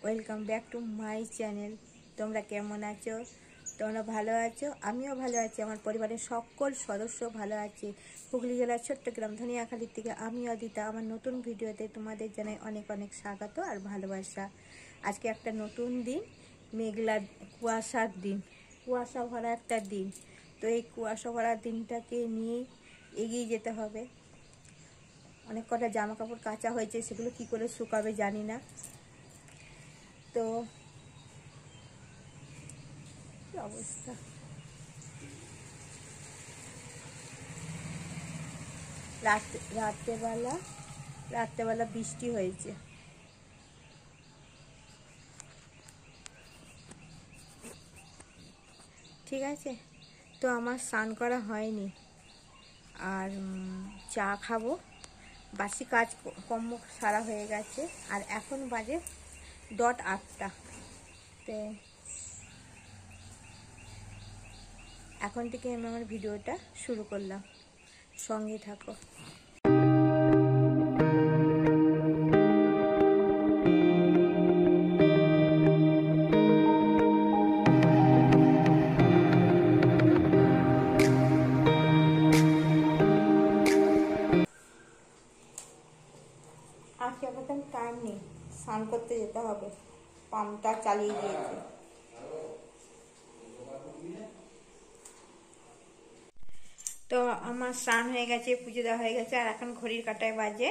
Welcome back to my channel. তোমরা কেমন আছো? তোমরা ভালো আছো? আমিও ভালো আছি, আমার পরিবারের সকল সদস্য ভালো আছে। হুগলি জেলার ছোট্ট গ্রাম ধনিয়াখালীর থেকে আমি অদিতা আমার নতুন ভিডিওতে তোমাদের জানাই অনেক অনেক স্বাগত আর ভালোবাসা। আজকে একটা নতুন দিন, মেঘলা কুয়াশার দিন, কুয়াশা ভরা একটা দিন। তো এই কুয়াশা ভরা দিনটাকে নিয়ে এগিয়ে যেতে হবে। অনেক কটা জামা কাপড় কাচা হয়েছে, সেগুলো কি করে শুকাবে জানি না। তো কি অবস্থা, রাত্রেবেলা বৃষ্টি হয়েছে। ঠিক আছে, তো আমার স্নান করা হয়নি, আর চা খাবো। বাসি কাজ কর্ম সারা হয়ে গেছে, আর এখন বাজে 8:00। তো এখন থেকে আমি আমার ভিডিওটা শুরু করলাম, সঙ্গে থাকো। আজকে এখন টাইম নেই, স্নান করতে যেতে হবে, পাম্পটা চালিয়ে দিয়েছে। তো আমার স্নান হয়ে গেছে, পুজো দেওয়া হয়ে গেছে, আর এখন ঘড়ির কাঁটায় বাজে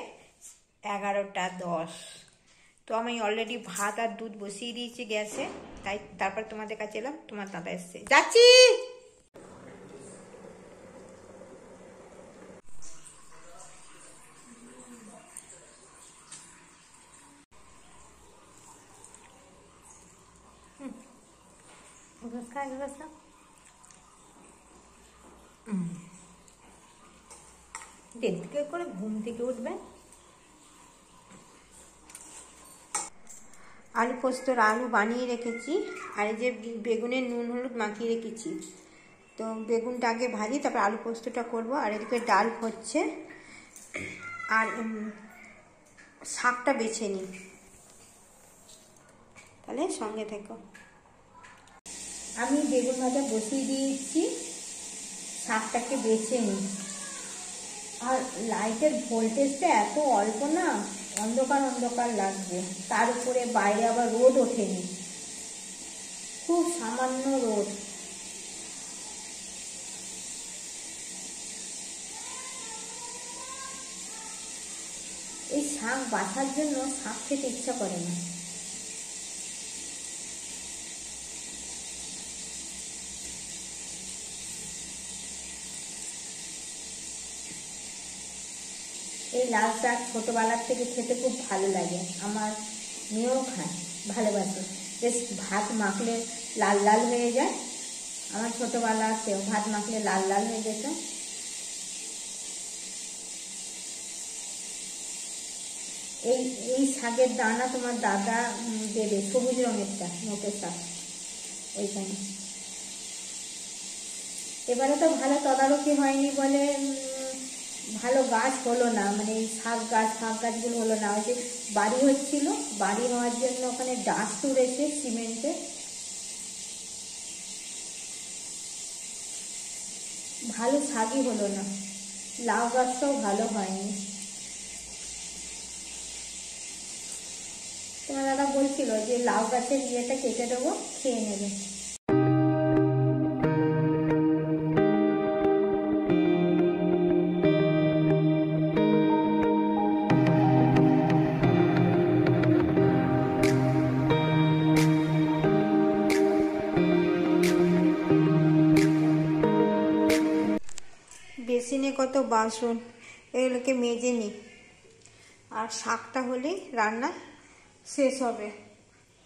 11:10। তো আমি অলরেডি ভাত আর দুধ বসিয়ে দিয়েছি গ্যাসে, তাই তারপর তোমাদের কাছে এলাম। তোমার দাদা এসছে, যাচ্ছি। দেড় করে ঘুম থেকে উঠবেন। আলু পোস্তর আলু বানিয়ে রেখেছি, আর এই যে বেগুনের নুন হলুদ মাখিয়ে রেখেছি। তো বেগুনটা আগে ভাজি, তারপর আলু পোস্তটা করব। আর এদিকে ডাল হচ্ছে, আর শাকটা বেছে নিই, তাহলে সঙ্গে থেকো। আমি বেগুন ভাজা বসিয়ে দিয়েছি, শাকটাকে বেছে নিই। আর লাইটের ভোল্টেজটা এত অল্প না, অন্ধকার অন্ধকার লাগবে। তার উপরে বাইরে আবার রোদ ওঠেনি, খুব সামান্য রোদ। এই শাক বাছার জন্য শাক খেতে ইচ্ছা করে না। এই লাল শাক ছোটোবেলার থেকে খেতে খুব ভালো লাগে, আমার মেয়েও খায়, ভালোবাসে। বেশ ভাত মাখলে লাল লাল হয়ে যায়। আমার ছোটোবেলাতেও ভাত মাখলে লাল লাল হয়ে যেত। এই এই শাকের দানা তোমার দাদা দেবে, সবুজ রঙেরটা, মোটের শাক ওইখানে। এবারে তো ভালো তদারকি হয়নি বলে ভালো গাছ হলো না, মানে এই শাক গাছগুলো হলো না। ওই যে বাড়ি হচ্ছিল, বাড়ি হওয়ার জন্য ওখানে ডাস্ট উড়েছে সিমেন্টে, ভালো শাকই হলো না। লাউ গাছটাও ভালো হয়নি। তোমার দাদা বলছিল যে লাউ গাছের ইয়েটা কেটে দেবো, খেয়ে নেবে। বেসিনে কত বাসন, এগুলোকে মেজে নিই। আর শাকটা হলেই রান্না শেষ হবে।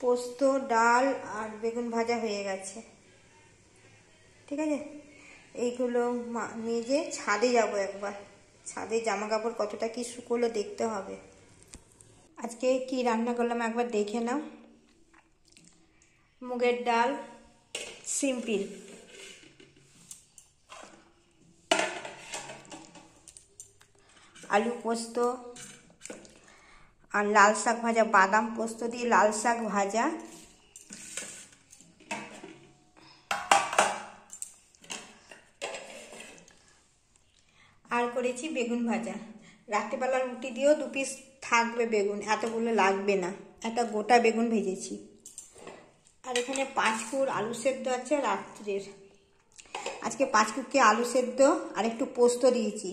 পোস্ত, ডাল আর বেগুন ভাজা হয়ে গেছে। ঠিক আছে, এইগুলো মেজে ছাদে যাব একবার। ছাদে জামা কাপড় কতটা কি শুকোলো দেখতে হবে। আজকে কি রান্না করলাম একবার দেখে নাও। মুগের ডাল, সিম্পল। আলু পোস্ত, আর লাল শাক ভাজা, বাদাম পোস্ত দিয়ে লাল শাক ভাজা। আর করেছি বেগুন ভাজা। রাত্রিবেলা রুটি দিয়েও 2 পিস থাকবে বেগুন, এতগুলো লাগবে না। একটা গোটা বেগুন ভেজেছি। আর এখানে 5 কুর আলু সেদ্ধ আছে রাত্রের। আজকে 5 কুকে আলু সেদ্ধ আর একটু পোস্ত দিয়েছি।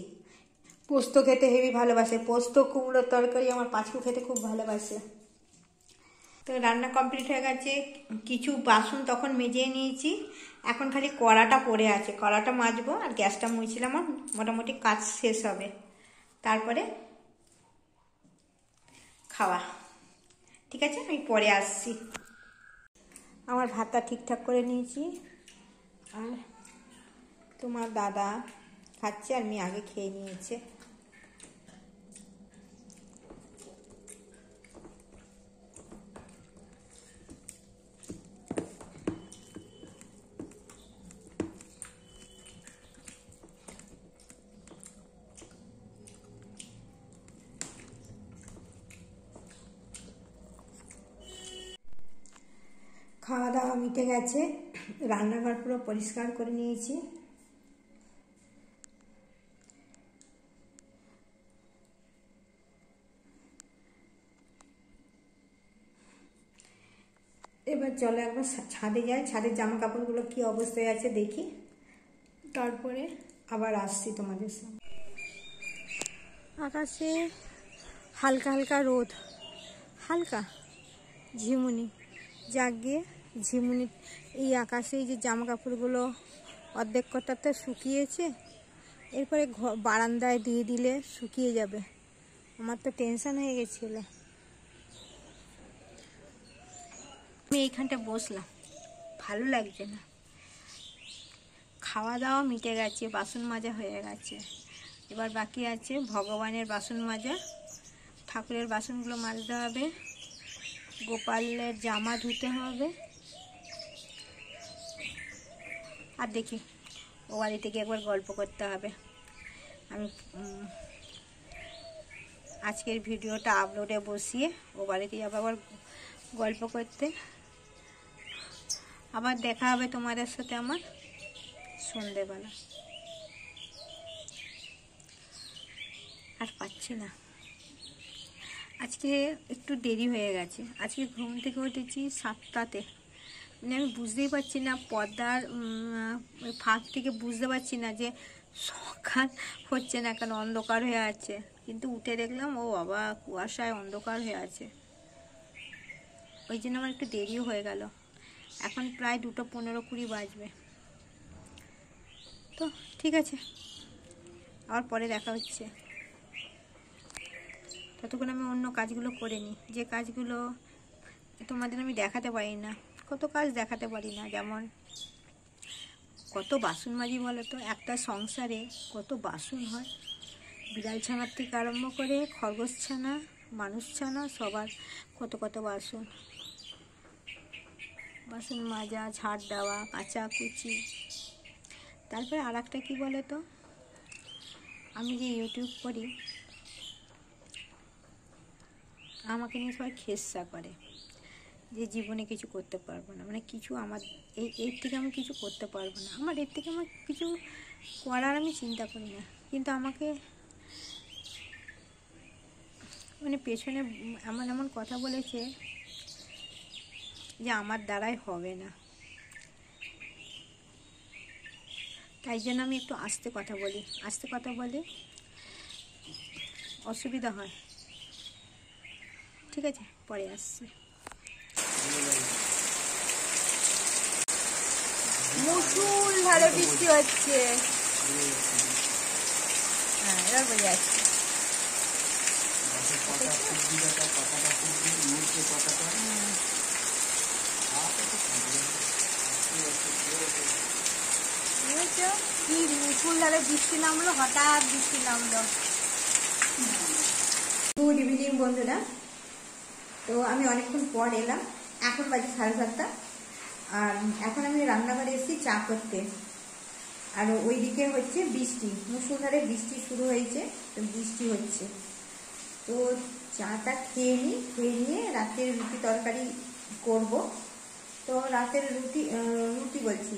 পোস্ত খেতে হেবি ভালোবাসে, পোস্ত কুমড়োর তরকারি আমার 5 কু খেতে খুব ভালোবাসে। তো রান্না কমপ্লিট হয়ে গেছে। কিছু বাসন তখন মেজে নিয়েছি, এখন খালি কড়াটা পড়ে আছে, কড়াটা মাজবো আর গ্যাসটা মুছছিলাম। আমার মোটামুটি কাজ শেষ হবে, তারপরে খাওয়া। ঠিক আছে, আমি পরে আসছি। আমার ভাতটা ঠিকঠাক করে নিয়েছি, আর তোমার দাদা খাচ্ছে আর মেয়ে আগে খেয়ে নিয়েছে। খাওয়া দাওয়া মিটে গেছে, রান্নাঘর পুরো পরিষ্কার করে নিয়েছি। এবার চলো একবার ছাদে যাই, ছাদের জামা কাপড়গুলো কি অবস্থায় আছে দেখি, তারপরে আবার আসছি তোমাদের সামনে। আকাশে হালকা হালকা রোদ, হালকা ঝিমুনি জাগিয়ে ঝিমুনি। এই আকাশে এই যে জামা কাপড়গুলো অর্ধেক কটাতে শুকিয়েছে, এরপরে বারান্দায় দিয়ে দিলে শুকিয়ে যাবে। আমার তো টেনশন হয়ে গেছিল। আমি এইখানটা বসলাম, ভালো লাগছে না। খাওয়া দাওয়া মিটে গেছে, বাসন মাজা হয়ে গেছে। এবার বাকি আছে ভগবানের বাসন মাজা, ঠাকুরের বাসনগুলো মাজতে হবে, গোপালের জামা ধুতে হবে। আর দেখি ও বাড়ি থেকে একবার গল্প করতে হবে। আমি আজকের ভিডিওটা আপলোডে বসিয়ে ও বাড়িতে যাবো আবার গল্প করতে। আবার দেখা হবে তোমাদের সাথে আমার সন্ধেবেলা। আর পাচ্ছি না, আজকে একটু দেরি হয়ে গেছে। আজকে ঘুম থেকে উঠেছি 7টাতে, মানে আমি বুঝতেই পারছি না, পর্দার ফাঁক থেকে বুঝতে পারছি না যে সকাল হচ্ছে না, কেন অন্ধকার হয়ে আছে। কিন্তু উঠে দেখলাম ও বাবা কুয়াশায় অন্ধকার হয়ে আছে, ওই জন্য আমার একটু দেরিও হয়ে গেল। এখন প্রায় 2:15-20 বাজবে। তো ঠিক আছে, আবার পরে দেখা হচ্ছে। ততক্ষণ আমি অন্য কাজগুলো করে নিই, যে কাজগুলো তোমাদের আমি দেখাতে পারি না। কত কাজ দেখাতে পারি না, যেমন কত বাসন মাজি বলো তো, একটা সংসারে কত বাসন হয়। বিড়াল ছানার থেকে আরম্ভ করে খরগোশ ছানা, মানুষ ছানা, সবার কত কত বাসন। বাসন মাজা, ঝাড় দেওয়া, কাচাকুচি। তারপরে আর একটা কী বলো তো, আমি যে ইউটিউব করি, আমাকে নিয়ে সবাই খেসা করে যে জীবনে কিছু করতে পারবো না, মানে কিছু আমার এর থেকে আমি কিছু করতে পারবো না, আমার এর থেকে আমার কিছু করার আমি চিন্তা করি না। কিন্তু আমাকে মানে পেছনে এমন এমন কথা বলেছে যে আমার দ্বারাই হবে না। তাই জন্য আমি একটু আস্তে কথা বলি, আস্তে কথা বলে অসুবিধা হয়। ঠিক আছে, পরে আসছি। মুসুল ভালো বৃষ্টি হচ্ছে। হ্যাঁ, এবার বোঝা যাচ্ছে। কি মুসুল ধারে বৃষ্টি নামলো, হঠাৎ বৃষ্টি নামলো। গুড ইভিনিং বন্ধুরা। তো আমি অনেকক্ষণ পর এলাম, এখন বাজে 7:30। আর এখন আমি রান্নাঘরে এসেছি চা করতে। আর ওইদিকে হচ্ছে বৃষ্টি, মুসুলধারে বৃষ্টি শুরু হয়েছে, তো বৃষ্টি হচ্ছে। তো চাটা খেয়ে নিই, খেয়ে নিয়ে রাতের রুটি তরকারি করব। তো রাতের রুটি বলছি,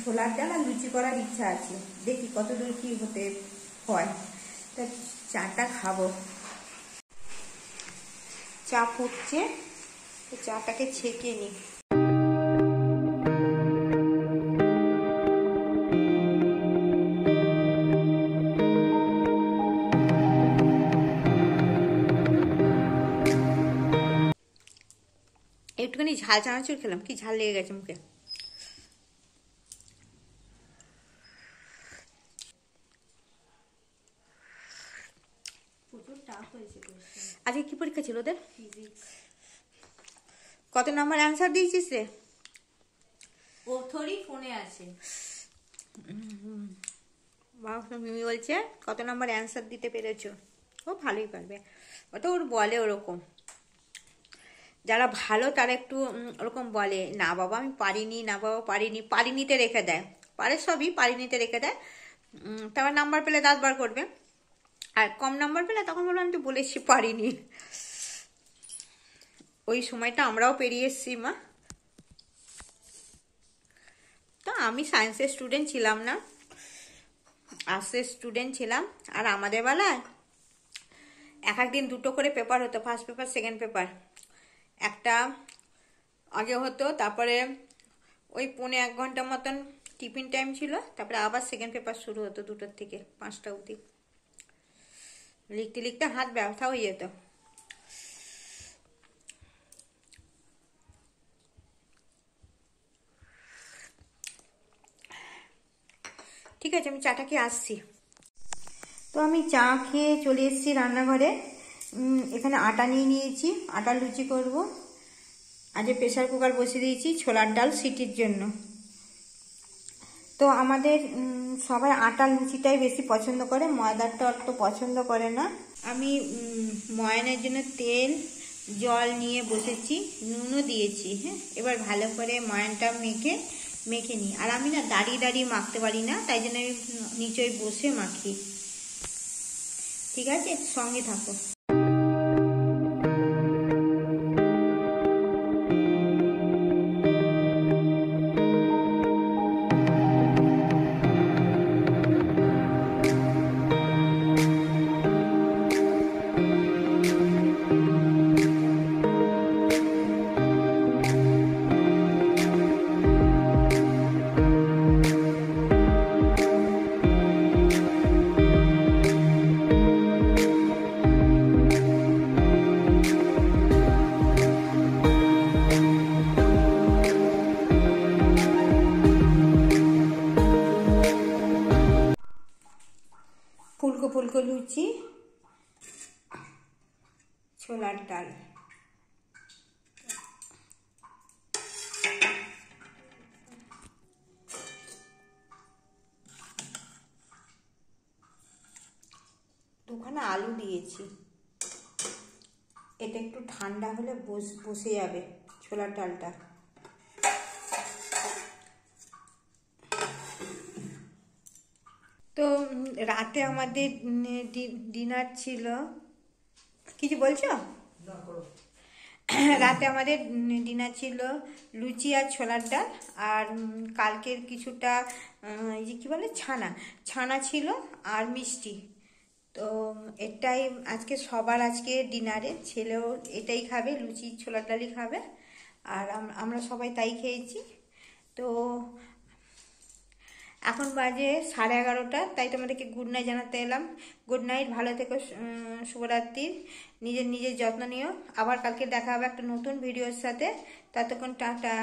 ছোলার ডাল আর লুচি করার ইচ্ছা আছে, দেখি কত দূর কি হতে হয়। তা চাটা খাবো। চা ফুটছে, তো চাটাকে ছেঁকে নিই। একটুখানি ঝাল চানাচুর খেলাম, কি ঝাল লেগে গেছে মুখে। আজকে কি পরীক্ষা ছিল ওদের? কত নাম্বার অ্যান্সার দিয়েছিস রে? ও থোড়ি ফোনে আছে। মিমি বলছে কত নাম্বার অ্যান্সার দিতে পেরেছো। ও ভালোই পারবে, ওটা ওর বলে ওরকম। যারা ভালো তারা একটু ওরকম বলে, না বাবা আমি পারিনি, না বাবা পারিনি, পারিনিতে রেখে দেয়। পারে সবই পারিনিতে রেখে দেয়, তারপর নাম্বার পেলে 10 বার করবে। আর কম নাম্বার পেলে তখন বলবো আমি তো বলেছি পারিনি। ওই সময়টা আমরাও পেরিয়ে এসছি মা। তো আমি সায়েন্সের স্টুডেন্ট ছিলাম না, আর্টসের স্টুডেন্ট ছিলাম। আর আমাদের বেলায় এক একদিন দুটো করে পেপার হতো, ফার্স্ট পেপার সেকেন্ড পেপার। একটা আগে হতো, তারপরে ওই 1.25 ঘন্টা মতন টিফিন টাইম ছিল, তারপরে আবার সেকেন্ড পেপার শুরু হতো 2টোর থেকে 5টা অবধি। লিখতে লিখতে হাত ব্যথা হয়ে যেত। ঠিক আছে, আমি চাটা খেয়ে আসছি। তো আমি চা খেয়ে চলে এসেছি রান্নাঘরে। এখানে আটা নিয়ে নিয়েছি, আটার লুচি করব। আজ প্রেসার কুকার বসিয়ে দিয়েছি ছোলার ডাল সিটির জন্য। তো আমাদের সবাই আটার লুচিটাই বেশি পছন্দ করে, ময়দারটা অত পছন্দ করে না। আমি ময়ানের জন্য তেল জল নিয়ে বসেছি, নুনও দিয়েছি। হ্যাঁ, এবার ভালো করে ময়ানটা মেখে নিই। আর আমি না দাঁড়িয়ে দাঁড়িয়ে মাখতে পারি না, তাই জন্য আমি নিচে বসে মাখি। ঠিক আছে, সঙ্গে থাকো। ফুলকো ফুলকো লুচি, ছোলার ডাল। দুখানা আলু দিয়েছি, এটা একটু ঠান্ডা হলে বসে যাবে ছোলার ডালটা। তো রাতে আমাদের ডিনার ছিল, কিছু বলছো? রাতে আমাদের ডিনার ছিল লুচি আর ছোলার ডাল, আর কালকের কিছুটা এই যে কী বলে ছানা ছিল, আর মিষ্টি। তো এটাই আজকে সবার আজকে ডিনারে, ছেলেও এটাই খাবে, লুচি ছোলার ডালই খাবে। আর আমরা সবাই তাই খেয়েছি। তো এখন বাজে 11:30, তাই তোমাদেরকে গুড নাইট জানাতে এলাম। গুড নাইট, ভালো থেকো, শুভরাত্রি, নিজের যত্ন নিও। আবার কালকে দেখা হবে একটা নতুন ভিডিওর সাথে। ততক্ষণ টাটা।